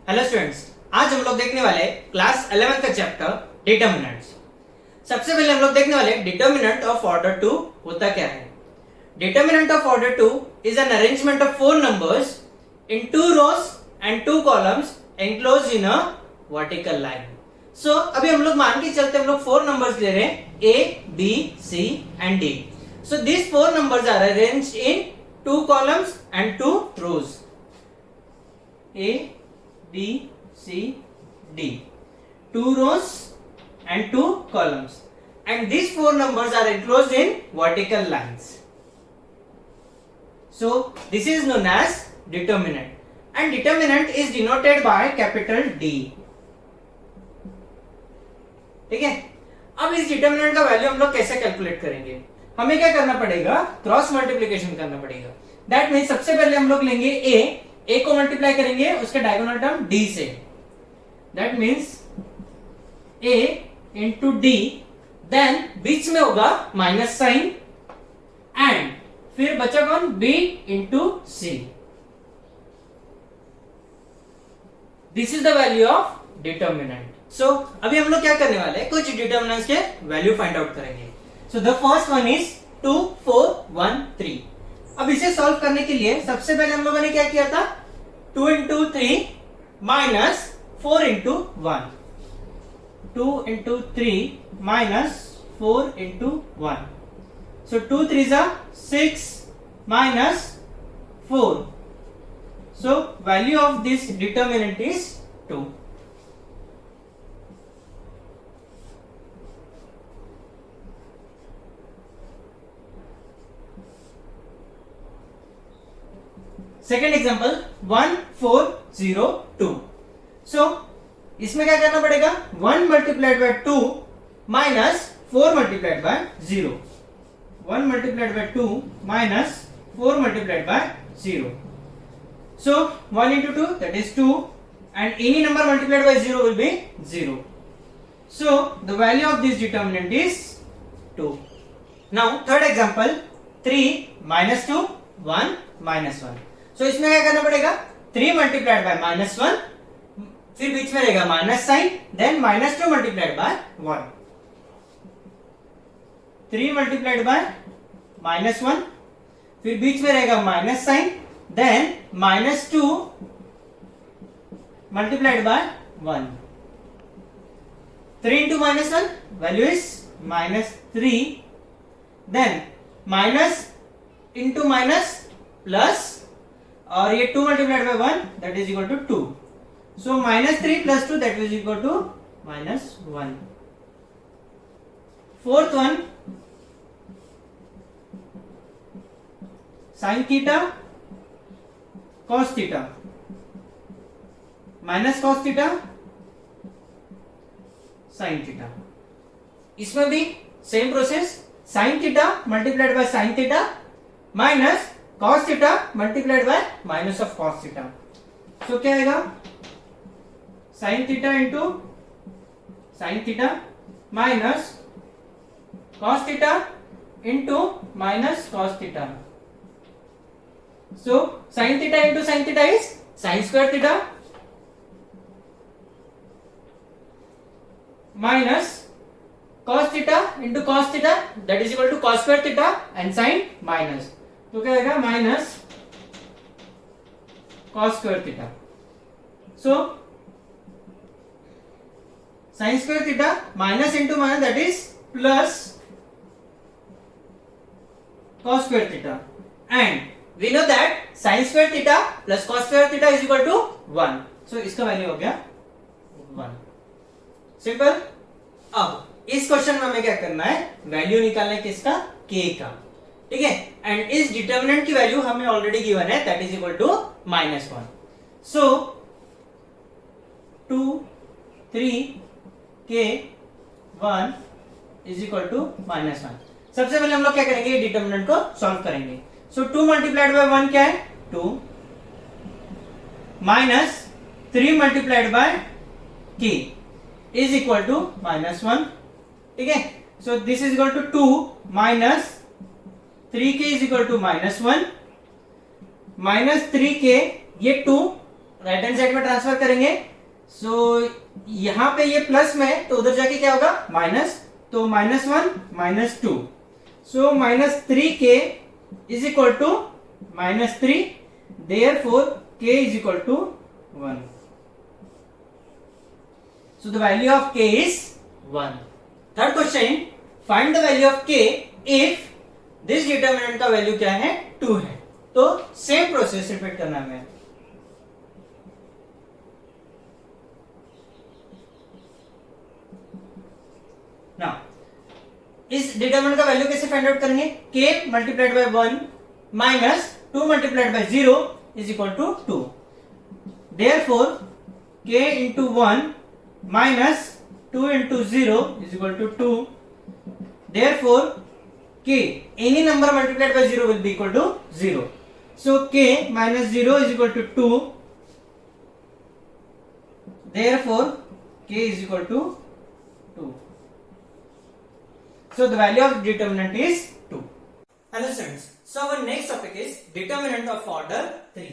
Hello students, आज हम लोग देखने वाले क्लास 11th का चैप्टर डिटर्मिनेंट्स। सबसे पहले हम लोग देखने वाले डिटर्मिनेंट ऑफ ऑर्डर 2 होता क्या है। Determinant of order 2 is an arrangement of 4 numbers in 2 rows and 2 columns enclosed in a vertical line। सो अभी हम लोग मान के चलते हम लोग 4 नंबर्स ले रहे हैं A, B, C and D। So these 4 numbers are arranged in 2 columns and 2 rows। A, B, C, D, 2 rows and 2 columns, and these 4 numbers are enclosed in vertical lines. So this is known as determinant, and determinant is denoted by capital D। ठीक है, अब इस determinant का value हम लोग कैसे calculate करेंगे। हमें क्या करना पड़ेगा, क्रॉस मल्टीप्लिकेशन करना पड़ेगा। दैट मीन्स सबसे पहले हम लोग लेंगे ए को मल्टीप्लाई करेंगे उसके डायगोनल टर्म डी से। That means A into D, then बीच में होगा माइनस साइन, एंड फिर बचा कौन, B into C. This is the value of determinant. So अभी हम लोग क्या करने वाले हैं, कुछ डिटर्मिनेंट्स के वैल्यू फाइंड आउट करेंगे। So the first one is 2, 4, 1, 3। अब इसे सॉल्व करने के लिए सबसे पहले हम लोगों ने क्या किया था, 2 into 3 minus 4 into 1, 2 into 3 minus 4 into 1। So 2 3 6 minus 4। So value of this determinant is 2। Second example 1 4 0 2। सो इसमें क्या करना पड़ेगा, 1 multiplied by 2 minus 4 multiplied by 0, 1 multiplied by 2 minus 4 multiplied by 0। So 1 into 2 that is 2, and any number multiplied by 0 will be 0. So the value of this determinant is 2. Now third example 3 minus 2 1 minus 1। सो इसमें क्या करना पड़ेगा, 3 multiplied by minus 1, फिर बीच में रहेगा minus sign, then minus 2 multiplied by 1, 3 multiplied by minus 1, फिर बीच में रहेगा minus sign, then minus 2 multiplied by 1। 3 into minus 1 value is minus 3, then minus into minus plus, और ये 2 multiplied by 1 that is equal to 2। So minus 3 plus 2 that is equal to minus 1। Fourth one sine theta cos theta minus cos theta sine theta. इसमें भी same process, sine theta multiplied by sine theta minus cos theta multiplied by minus of cos theta. So क्या आएगा, sine theta into sine theta minus cos theta into minus cos theta. So sine theta into sine theta is sine square theta minus cos theta into cos theta that is equal to cos square theta and sine minus, तो क्या आएगा minus cos square theta. So sine square theta minus into minus that is plus cos square theta, and we know that sine square theta plus cos square theta is equal to 1। So इसका value हो गया 1। Simple. अब इस question में हमें क्या करना है, वैल्यू निकालना है किसका, k का। ठीक है, एंड इस डिटर्मिनेंट की वैल्यू हमें ऑलरेडी गिवन है that is equal to minus 1। So 2 3 k 1 is equal to minus 1। सबसे पहले हम लोग क्या करेंगे, डिटर्मिनेंट को सॉल्व करेंगे। सो 2 मल्टीप्लाइड बाय 1 क्या है, 2 minus 3 multiplied by k is equal to minus 1। ठीक है, so this is equal to 2 minus 3k is equal to minus 1, minus 3k ये 2 राइट हैंड साइड में ट्रांसफर करेंगे। सो यहां पे ये प्लस में है तो उधर जाके क्या होगा माइनस, तो -1 -2, so -3k is equal to -3, therefore k is equal to 1। So the value of k is 1। Third question, find the value of k if this determinant का वैल्यू क्या है 2 है। तो सेम प्रोसेस रिपीट करना है। Now इस determinant का value कैसे फाइंड आउट करेंगे, k multiplied by 1 minus 2 multiplied by 0 is equal to 2, therefore k into 1 minus 2 into 0 is equal to 2, therefore k any number multiplied by 0 will be equal to 0, so k minus 0 is equal to 2, therefore k is equal to 2, so the value of determinant is 2. Hello students, so our next topic is determinant of order 3.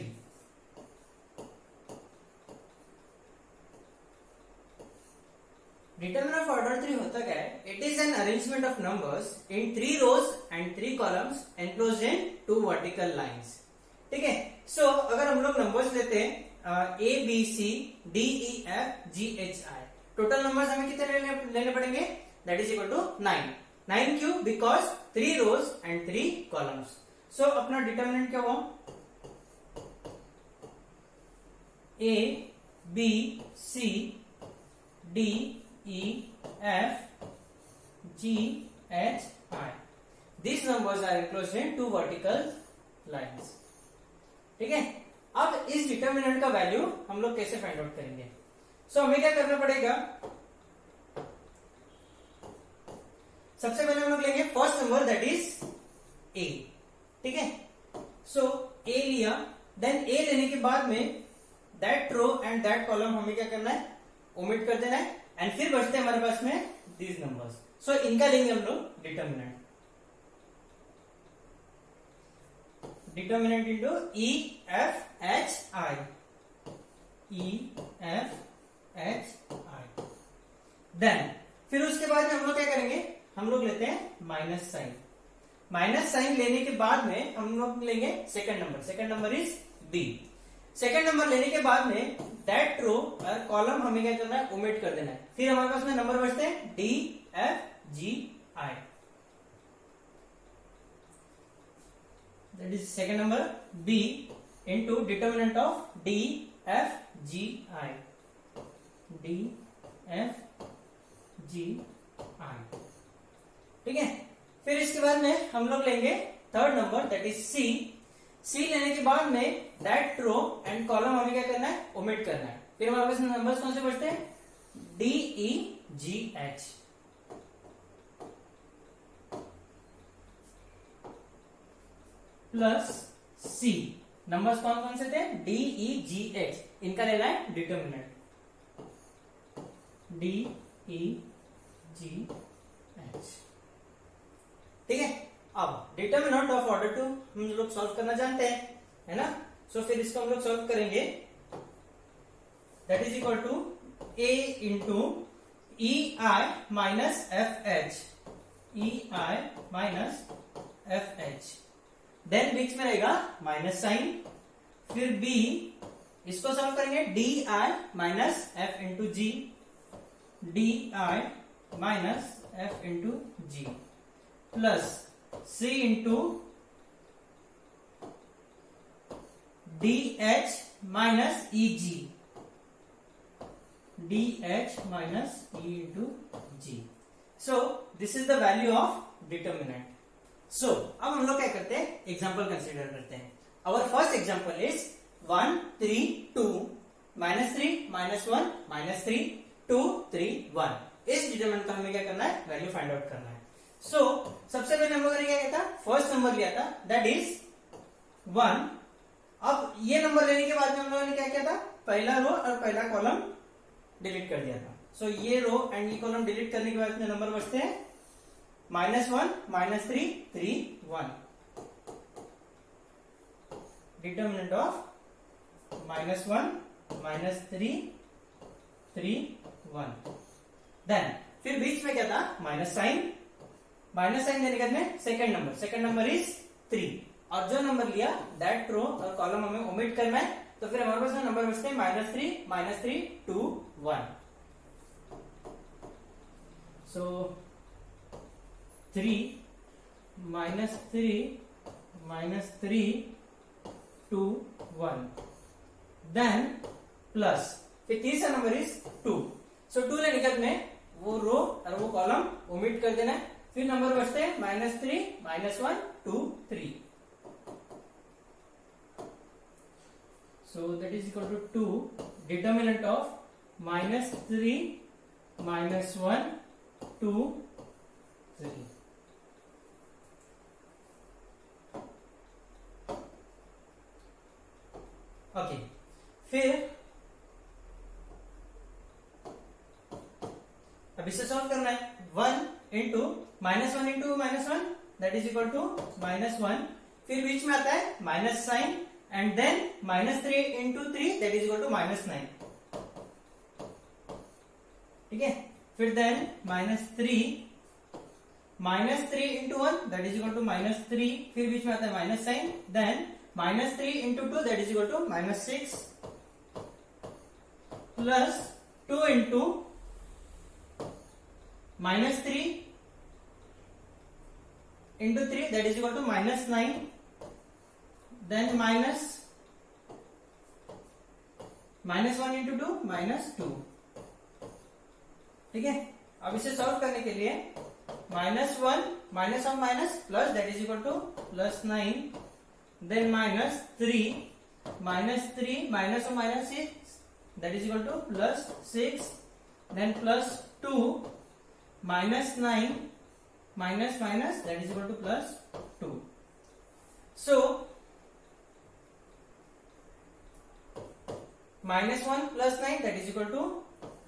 Determinant of order 3 होता क्या है, it is an arrangement of numbers in 3 rows and 3 columns enclosed in 2 vertical lines. ठीक है, so अगर हम लोग numbers लेते हैं A B C D E F G H I, total numbers हमें कितने लेने पड़ेंगे, that is equal to 9. 9 क्यों, because 3 rows and 3 columns. So अपना डिटरमिनेंट क्या हुआ, A B C D E F G H I. These numbers are enclosed in 2 vertical lines. ठीक है, अब इस डिटरमिनेंट का वैल्यू हम लोग कैसे फाइंड आउट करेंगे। सो हमें क्या करना पड़ेगा, सबसे पहले हम लोग लेंगे first number that is A। ठीक है, सो A लिया, देन A लेने के बाद में that row and that column हमें क्या करना है, ओमिट कर देना है, एंड फिर बचते हैं हमारे पास में दीज नंबर्स। सो इनका लेंगे हम लोग determinant, determinant into E F H I, E F H I। Then फिर उसके बाद में हम लोग क्या करेंगे, हम लोग लेते हैं माइनस साइन। माइनस साइन लेने के बाद में हम लोग लेंगे second number, second number is B। Second number लेने के बाद में दैट रो और कॉलम हमें क्या करना है, ओमिट कर देना है। फिर हमारे पास में नंबर बचते हैं D F G I, that is second number B into determinant of D F G I, D F G I। ठीक है, फिर इसके बाद में हम लोग लेंगे third number that is C। सी लेने के बाद में दैट रो एंड कॉलम हमें क्या करना है, ओमिट करना है। फिर हमारे पास नंबर्स कौन से बचते हैं, D E G H, plus C। Numbers कौन कौन से थे, D E G H, इनका लेना है determinant, D E G H। ठीक है, अब डिटरमिनेंट ऑफ ऑर्डर 2 हम लोग सॉल्व करना जानते हैं, है ना। सो फिर इसको हम लोग सॉल्व करेंगे, that is equal to A into E I minus F H, E I minus F H, then बीच में रहेगा माइनस साइन, फिर B, इसको सॉल्व करेंगे D I minus F into G, D I minus F into G, plus C into DH minus EG, DH minus E into G। So this is the value of determinant. So अब हम लोग क्या करते हैं, example consider करते हैं। Our first example is 1 3 2 -3 -1 -3 2 3 1। इस determinant का हमें क्या करना है, वैल्यू फाइंड आउट करना है। सो सबसे पहले हम लोगों ने क्या किया था, फर्स्ट नंबर लिया था दैट इज 1। अब ये नंबर लेने के बाद में हम लोगों ने क्या किया था, पहला रो और पहला कॉलम डिलीट कर दिया था। सो ये रो एंड ये कॉलम डिलीट करने के बाद में नंबर बचते हैं -1 -3 3 1। Determinant of -1 -3 1। देन फिर बीच में क्या था, माइनस साइन देने के बाद में सेकंड नंबर इज 3, और जो नंबर लिया दैट रो और कॉलम हमें ओमिट करना है, तो फिर हमारे पास नंबर बचते हैं -3 2 1। सो 3 -3 2 1, देन प्लस फिर तीसरा नंबर इज 2। सो 2 लेने के बाद में वो रो और वो कॉलम ओमिट कर देना है, फिर नंबर बचते हैं -3 -1 2 3। So that is equal to 2, determinant of -3 -1 2 3। Okay, फिर अब इसे सॉल्व करना है। 1 into -1 that is equal to -1, फिर बीच में आता है minus sign and then -3 into 3 that is equal to -9। ठीक है, फिर then -3 into 1 that is equal to -3, फिर बीच में आता है minus sign, then -3 into 2 that is equal to -6, plus 2 into -3 into 3 that is equal to -9, then -1 into 2 -2। ठीक है, अब इसे सॉल्व करने के लिए -1 minus of minus plus that is equal to +9, then -3 minus of minus 6 that is equal to +6, then +2 -9 minus minus that is equal to +2। So -1 +9 that is equal to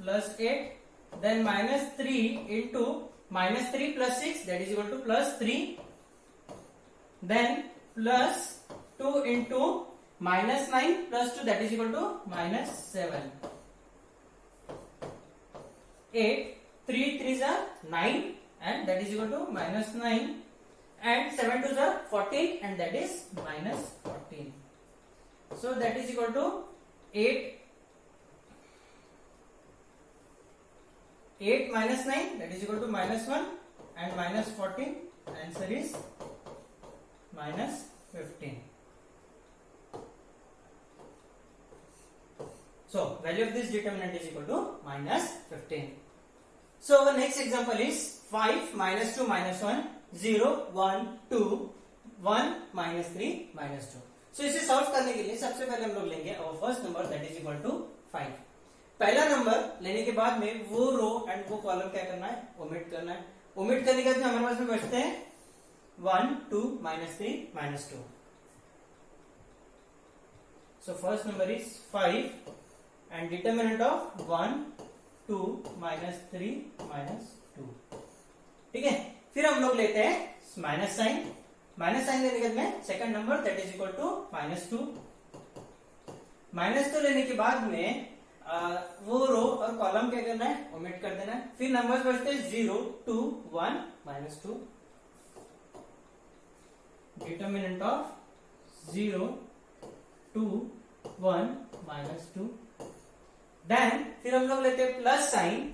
+8, then -3 into -3 + 6 that is equal to +3, then +2 into -9 + 2 that is equal to -7, 8 3 3s are 9 and that is equal to -9, and 7 2s are 14 and that is -14. So that is equal to 8 minus 9 that is equal to -1 and -14, answer is -15. So value of this determinant is equal to -15. So our next example is 5 -2 -1 0 1 2 1 -3 -2। सो इसे solve करने के लिए सबसे पहले हम लोग लेंगे और first number that is equal to 5। पहला नंबर लेने के बाद में वो रो एंड वो कॉलम क्या करना है, ओमिट करना है। ओमिट करने के बाद हमारे पास में बचते हैं 1 2 -3 -2। So first number is 5 and determinant of 1 2 -3 -2। ठीक है, फिर हम लोग लेते हैं माइनस साइन लेने के बाद में second number that is equal to -2। -2 लेने के बाद में वो रो और कॉलम क्या करना है, ओमिट कर देना है। फिर नंबर्स बचते हैं 0 2 1 -2। Determinant of 0 2 1 -2। देन फिर हम लोग लेते हैं plus sign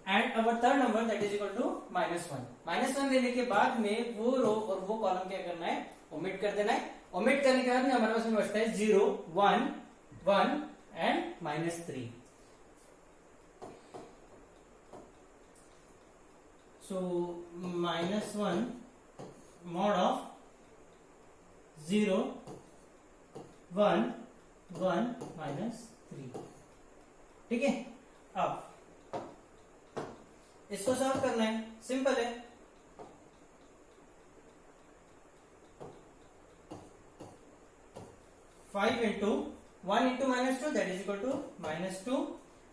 and our third number that is equal to -1 लेने के बाद में वो रो और वो कॉलम क्या करना है, ओमिट कर देना है। ओमिट करने के बाद में हमारे पास में बचता है 0 1 1 एंड -3। So -1 mod of 0 1 1 -3। ठीक है, अब इसको सॉल्व करना है, सिंपल है। Five into 1 into -2 that is equal to -2,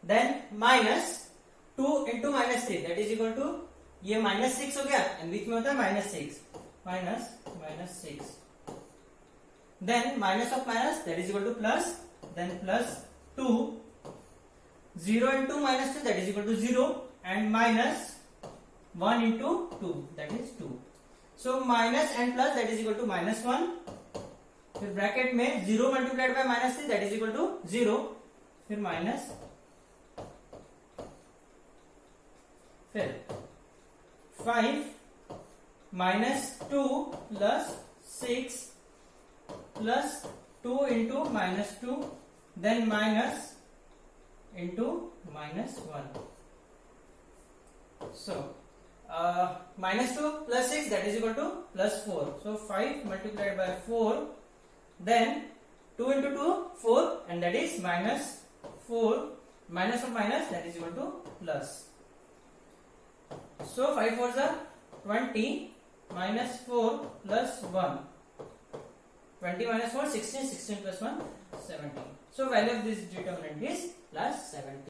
then -2 into -3 that is equal to ये -6 हो गया एंड बीच में होता है -6 -6, then minus of minus that is equal to plus, then plus 2, 0 into minus 2 that is equal to 0 and minus 1 into 2 that is 2. So minus and plus that is equal to minus 1. फिर bracket में 0 multiplied by minus 3 that is equal to 0. फिर minus, फिर 5 minus 2 plus 6 plus 2 into minus 2 then minus into minus 1. So minus 2 plus 6 that is equal to plus 4. So 5 multiplied by 4 then 2 into 2 4 and that is minus 4 minus of minus that is equal to plus. So 5 4s are 20 minus 4 plus 1. 20 minus 4 16, 16 plus 1 17. So value of this determinant is plus 17.